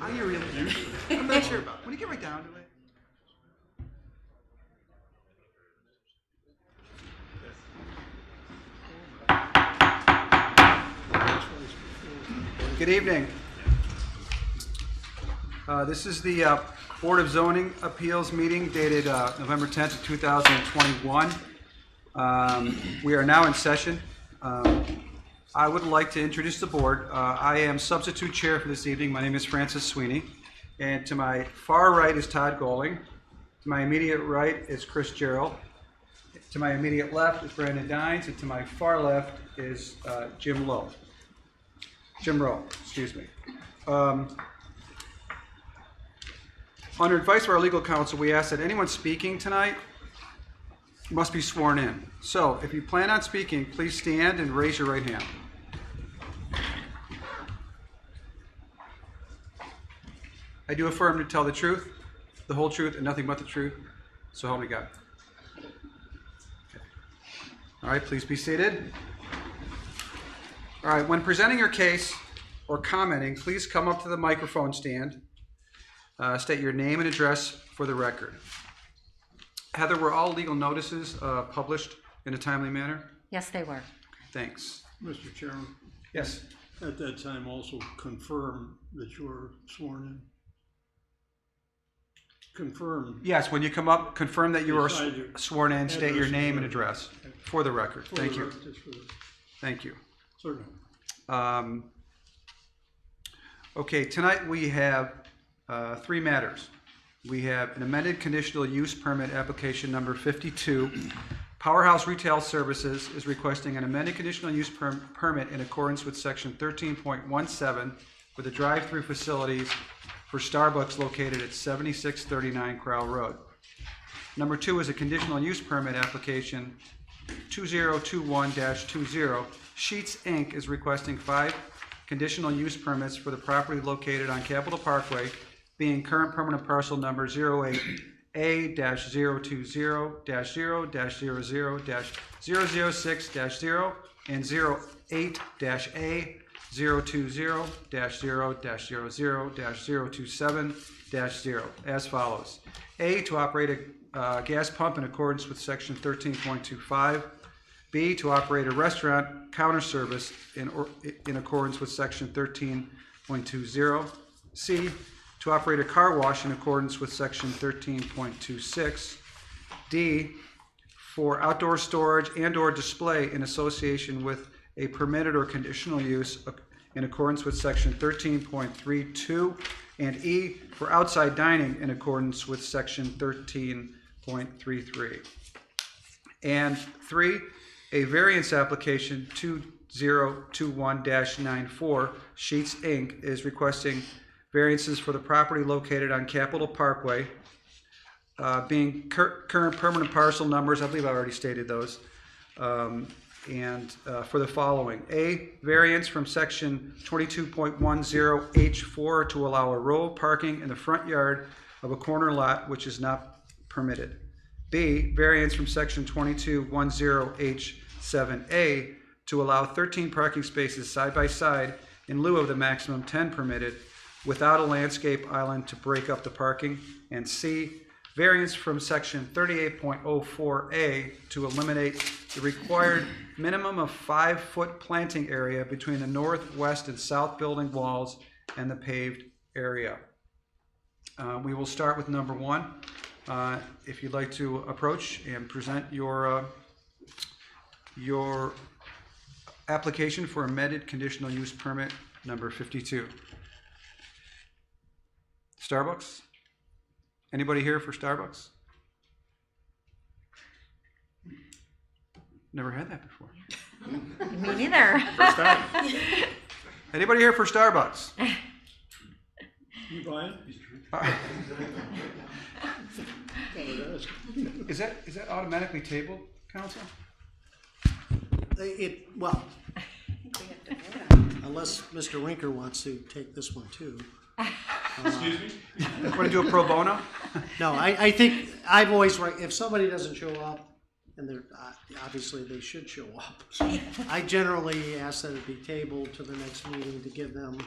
How do you really do? I'm not sure about it. When you get right down to it. Good evening. This is the Board of Zoning Appeals meeting dated November 10th of 2021. We are now in session. I would like to introduce the board. I am substitute chair for this evening. My name is Francis Sweeney. And to my far right is Todd Goling. To my immediate right is Chris Gerald. To my immediate left is Brandon Dines. And to my far left is Jim Rowe, excuse me. Under advice of our legal counsel, we ask that anyone speaking tonight must be sworn in. So, if you plan on speaking, please stand and raise your right hand. I do affirm to tell the truth, the whole truth, and nothing but the truth. So help me God. Okay. All right, please be seated. All right, when presenting your case or commenting, please come up to the microphone stand. State your name and address for the record. Heather, were all legal notices published in a timely manner? Yes, they were. Thanks. Mr. Chairman, Yes. at that time also confirm that you were sworn in. Confirm. Yes, when you come up, confirm that you are Beside your sworn in, state your address name and and address everything. for the record. for Thank the you. record, just for the- Thank you. Certainly. Okay, tonight we have three matters. We have an amended conditional use permit application number 52. Powerhouse Retail Services is requesting an amended conditional use permit in accordance with section 13.17 for the drive-through facilities for Starbucks located at 7639 Crowell Road. Number two is a conditional use permit application 2021-20. Sheets Inc. is requesting 5 conditional use permits for the property located on Capitol Parkway, being current permanent parcel number 08A-020-0-00-006-0 and 08-A-020-0-00-027-0 as follows. A, to operate a gas pump in accordance with section 13.25. B, to operate a restaurant counter service in accordance with section 13.20. C, to operate a car wash in accordance with section 13.26. D, for outdoor storage and/or display in association with a permitted or conditional use in accordance with section 13.32. And E, for outside dining in accordance with section 13.33. And 3, a variance application 2021-94, Sheets Inc. is requesting variances for the property located on Capitol Parkway, being current permanent parcel numbers, I believe I already stated those, for the following. A, variance from section 22.10H4 to allow a row of parking in the front yard of a corner lot which is not permitted. B, variance from section 22.10H7A to allow 13 parking spaces side by side in lieu of the maximum 10 permitted without a landscape island to break up the parking. And C, variance from section 38.04A to eliminate the required minimum of 5-foot planting area between the north, west, and south building walls and the paved area. We will start with number 1. If you'd like to approach and present your application for amended conditional use permit number 52. Starbucks? Anybody here for Starbucks? Never had that before. Me neither. First time. Anybody here for Starbucks? You buying? Is that automatically tabled, Council? Well, unless Mr. Rinker wants to take this one too. Excuse me? Want to do a pro bono? No, I think I've always, if somebody doesn't show up, and they're, obviously they should show up, I generally ask that it be tabled to the next meeting to give them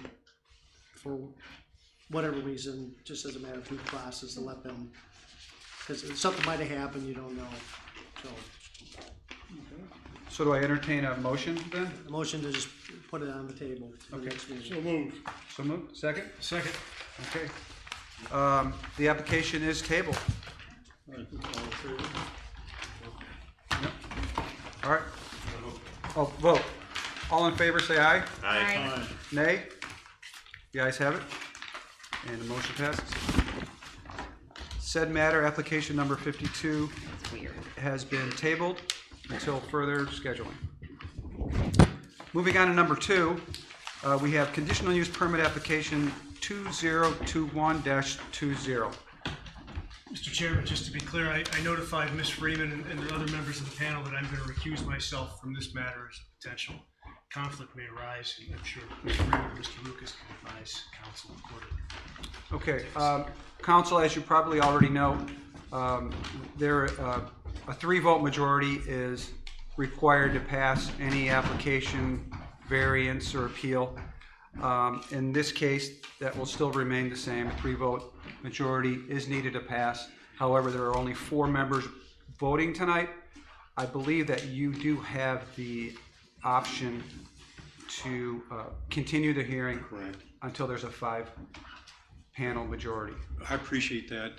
for whatever reason, just as a matter of due process, to let them, because something might have happened, you don't know. So So do I entertain a motion then? the motion to just put it on the table for the next meeting. So moved. So moved, second? Second. Okay. The application is tabled. All in favor? All right. Oh, vote. All in favor, say aye. Aye. Nay? The ayes have it, and the motion passes. Said matter, application number 52, It's weird. has been tabled until further scheduling. Moving on to number 2, we have conditional use permit application 2021-20. Mr. Chairman, just to be clear, I notified Ms. Freeman and the other members of the panel that I'm going to recuse myself from this matter as a potential conflict may arise, and I'm sure Ms. Freeman and Mr. Lucas can advise council accordingly. Okay, council, as you probably already know, a 3-vote majority is required to pass any application, variance, or appeal. In this case, that will still remain the same. 3-vote majority is needed to pass. However, there are only 4 members voting tonight. I believe that you do have the option to continue the hearing Correct. until there's a 5-panel majority. I appreciate that.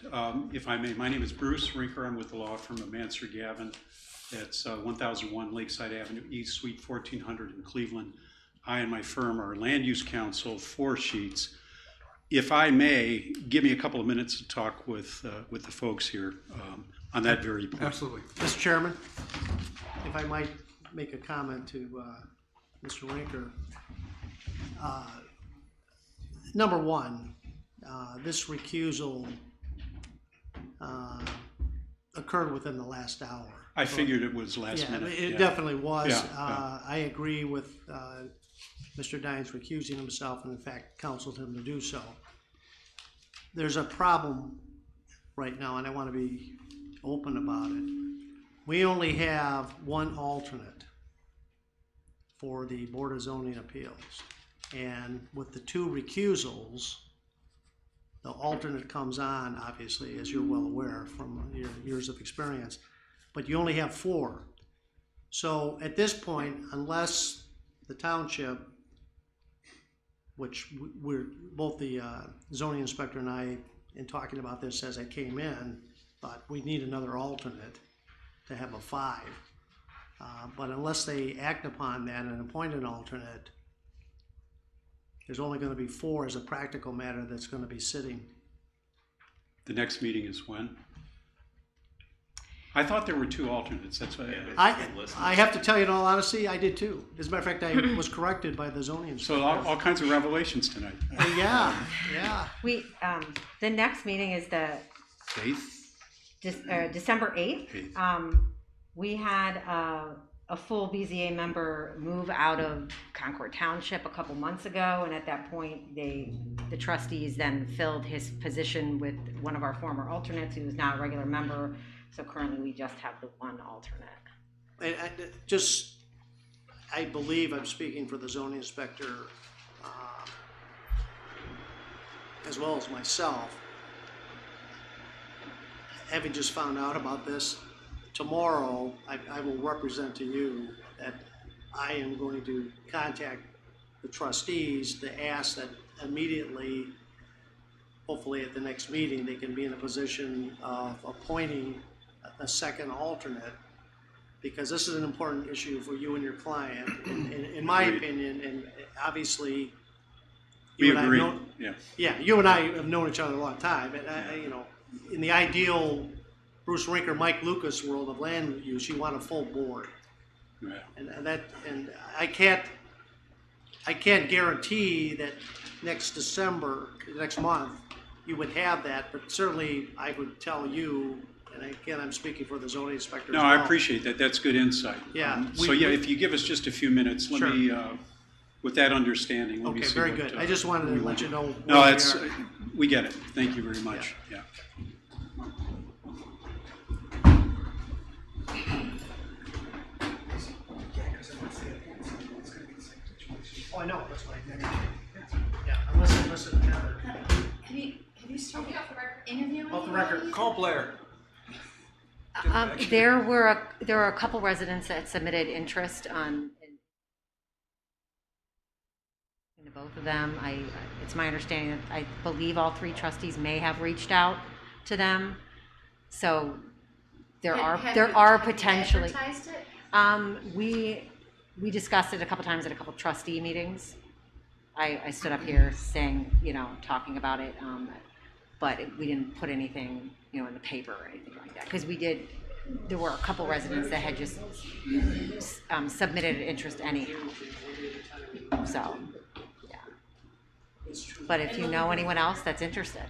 If I may, my name is Bruce Rinker. I'm with the law firm of Mansur Gavin. That's 1001 Lakeside Avenue East, Suite 1400 in Cleveland. I and my firm are land use counsel for Sheets. If I may, give me a couple of minutes to talk with the folks here on that very point. Absolutely. Mr. Chairman, if I might make a comment to Mr. Rinker. Number one, this recusal occurred within the last hour. I figured it was last Yeah, minute. it yeah. definitely was. Yeah. I agree with Mr. Dines recusing himself, and in fact counseled him to do so. There's a problem right now, and I want to be open about it. We only have one alternate for the Board of Zoning Appeals. And with the 2 recusals, the alternate comes on, obviously, as you're well aware from your years of experience, but you only have 4. So at this point, unless the township, which we're, both the zoning inspector and I, in talking about this as I came in, thought we need another alternate to have a 5. But unless they act upon that and appoint an alternate, there's only going to be 4 as a practical matter that's going to be sitting. The next meeting is when? I thought there were 2 alternates. That's why. I have to tell you in all honesty, I did too. As a matter of fact, I was corrected by the zoning inspector. So all kinds of revelations tonight. Yeah. We, the next meeting is the Faith? December 8th. 8th. We had a full BZA member move out of Concord Township a couple months ago, and at that point, the trustees then filled his position with one of our former alternates, who is now a regular member. So currently, we just have the 1 alternate. And I believe I'm speaking for the zoning inspector, as well as myself. Having just found out about this, tomorrow I will represent to you that I am going to contact the trustees to ask that immediately, hopefully at the next meeting, they can be in a position of appointing a second alternate, because this is an important issue for you and your client, in my opinion, and obviously We and I agree. know- Yeah. yeah, you and I have known each other a long time, and in the ideal Bruce Rinker, Mike Lucas world of land use, you want a full board, Yeah. and I can't guarantee that next December, next month, you would have that, but certainly I would tell you, and again, I'm speaking for the zoning inspector No, as I well. appreciate that. That's good insight. Yeah, So yeah, if you give us just a few minutes, let Sure. me, with that understanding, let me Okay, see very what, good. I just wanted to let you know. No, where we that's, are. we get it. Thank you very much. Yeah. Oh, I know, that's what I meant. Yeah, unless another. Have you started interviewing? Off the record, anybody? call Blair. There were a couple residents that submitted interest in both of them. It's my understanding that I believe all three trustees may have reached out to them. So there are Have you potentially. advertised it? We discussed it a couple times at a couple trustee meetings. I stood up here saying, talking about it, but we didn't put anything, in the paper or anything like that. Because there were a couple residents that had just submitted an interest anyhow. So, yeah. But if you know anyone else that's interested.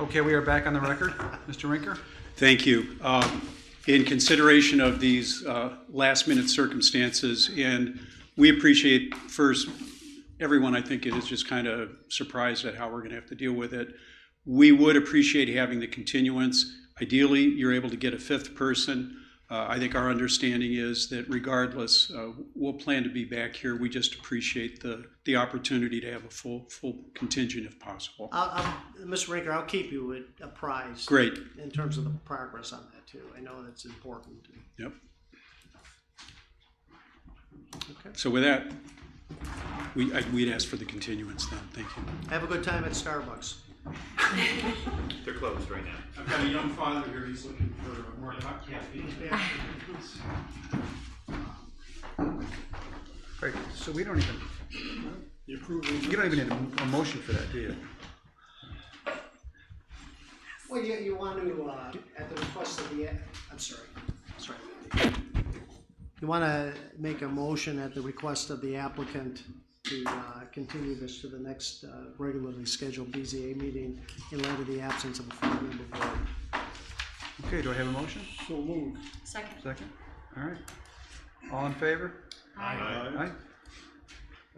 Okay, we are back on the record. Mr. Rinker? Thank you. In consideration of these last-minute circumstances, and we appreciate, first, everyone, I think, is just kind of surprised at how we're going to have to deal with it. We would appreciate having the continuance. Ideally, you're able to get a fifth person. I think our understanding is that regardless, we'll plan to be back here. We just appreciate the opportunity to have a full contingent if possible. Mr. Rinker, I'll keep you apprised. Great. In terms of the progress on that too. I know that's important. Yep. Okay. So with that, we'd ask for the continuance then. Thank you. Have a good time at Starbucks. They're closed right now. I've got a young father here. He's looking for more hot caffeine. Great, so we don't even, you don't even need a motion for that, do you? Well, you want to, at the request of the, I'm sorry. You want to make a motion at the request of the applicant to continue this to the next regularly scheduled BZA meeting in light of the absence of a full-member board. Okay, do I have a motion? So moved. Second. Second? All right. All in favor? Aye.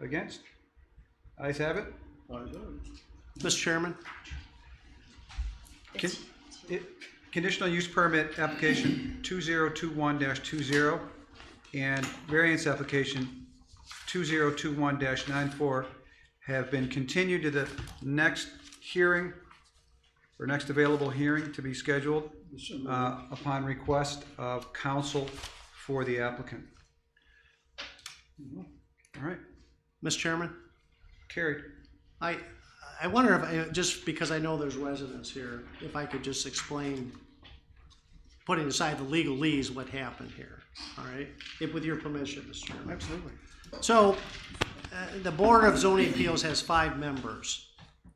Aye. Against? Ayes have it. Mr. Chairman, Con- Conditional use permit application 2021-20 and variance application 2021-94 have been continued to the next hearing or next available hearing to be scheduled upon request of counsel for the applicant. All right, Mr. Chairman, carried. I wonder if, just because I know there's residents here, if I could just explain, putting aside the legalese, what happened here, all right? If with your permission, Mr. Chairman. Absolutely. So, the Board of Zoning Appeals has 5 members.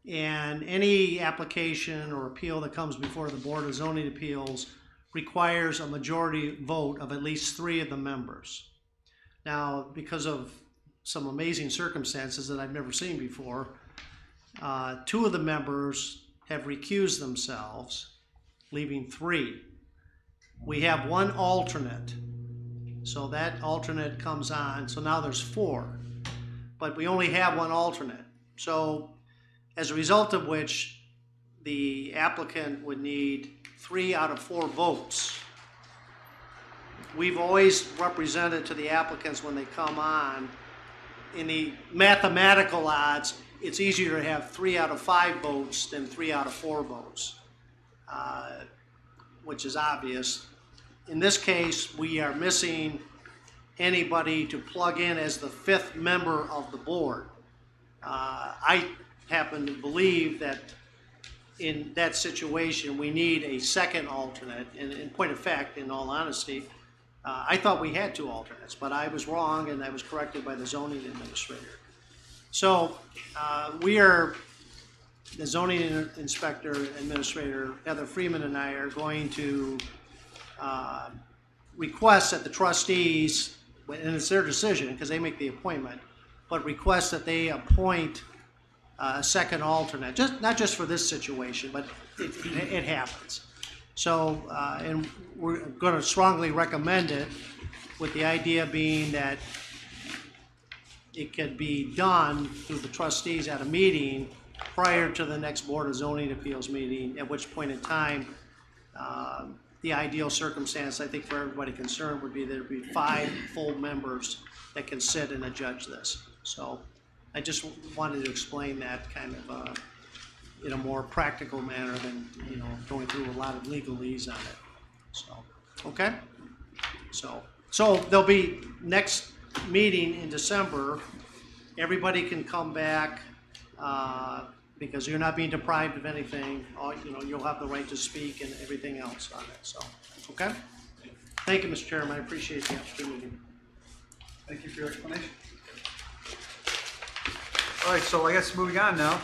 And any application or appeal that comes before the Board of Zoning Appeals requires a majority vote of at least 3 of the members. Now, because of some amazing circumstances that I've never seen before, 2 of the members have recused themselves, leaving 3. We have 1 alternate, so that alternate comes on, so now there's 4. But we only have 1 alternate. So as a result of which, the applicant would need 3 out of 4 votes. We've always represented to the applicants when they come on, in the mathematical odds, it's easier to have 3 out of 5 votes than 3 out of 4 votes, which is obvious. In this case, we are missing anybody to plug in as the 5th member of the board. I happen to believe that in that situation, we need a second alternate. And in point of fact, in all honesty, I thought we had 2 alternates, but I was wrong and I was corrected by the zoning administrator. So we are, the zoning inspector administrator, Heather Freeman, and I are going to request that the trustees, and it's their decision because they make the appointment, but request that they appoint a second alternate, not just for this situation, but it happens. So, and we're going to strongly recommend it, with the idea being that it could be done through the trustees at a meeting prior to the next Board of Zoning Appeals meeting, at which point in time, the ideal circumstance, I think, for everybody concerned would be there'd be 5 full members that can sit and judge this. So I just wanted to explain that kind of in a more practical manner than, going through a lot of legalese on it. So, okay? So there'll be next meeting in December. Everybody can come back because you're not being deprived of anything. You'll have the right to speak and everything else on it. So, okay? Thank you, Mr. Chairman. I appreciate the opportunity. Thank you for your explanation. All right, so I guess moving on now.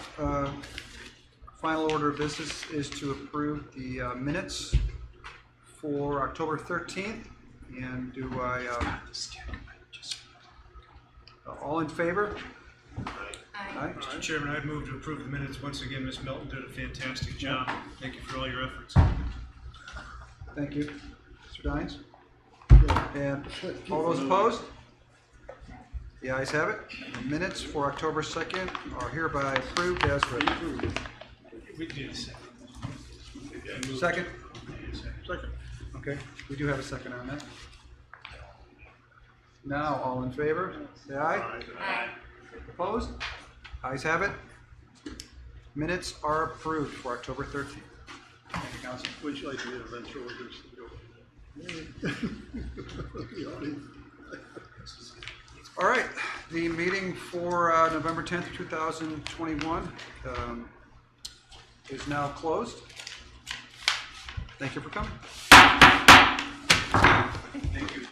Final order of business is to approve the minutes for October 13th. And do I, all in favor? Aye. Mr. Chairman, I'd move to approve the minutes. Once again, Ms. Melton did a fantastic job. Thank you for all your efforts. Thank you. Mr. Dines? And all those opposed? The ayes have it. The minutes for October 2nd are hereby approved as written. We did a second. Second? Second. Okay, we do have a second on that. Now, all in favor, say aye. Aye. Opposed? Ayes have it. Minutes are approved for October 13th. Thank you, Council. Would you like to get eventual All right, the meeting for November 10th, 2021 is now closed. Thank you for coming. Thank you.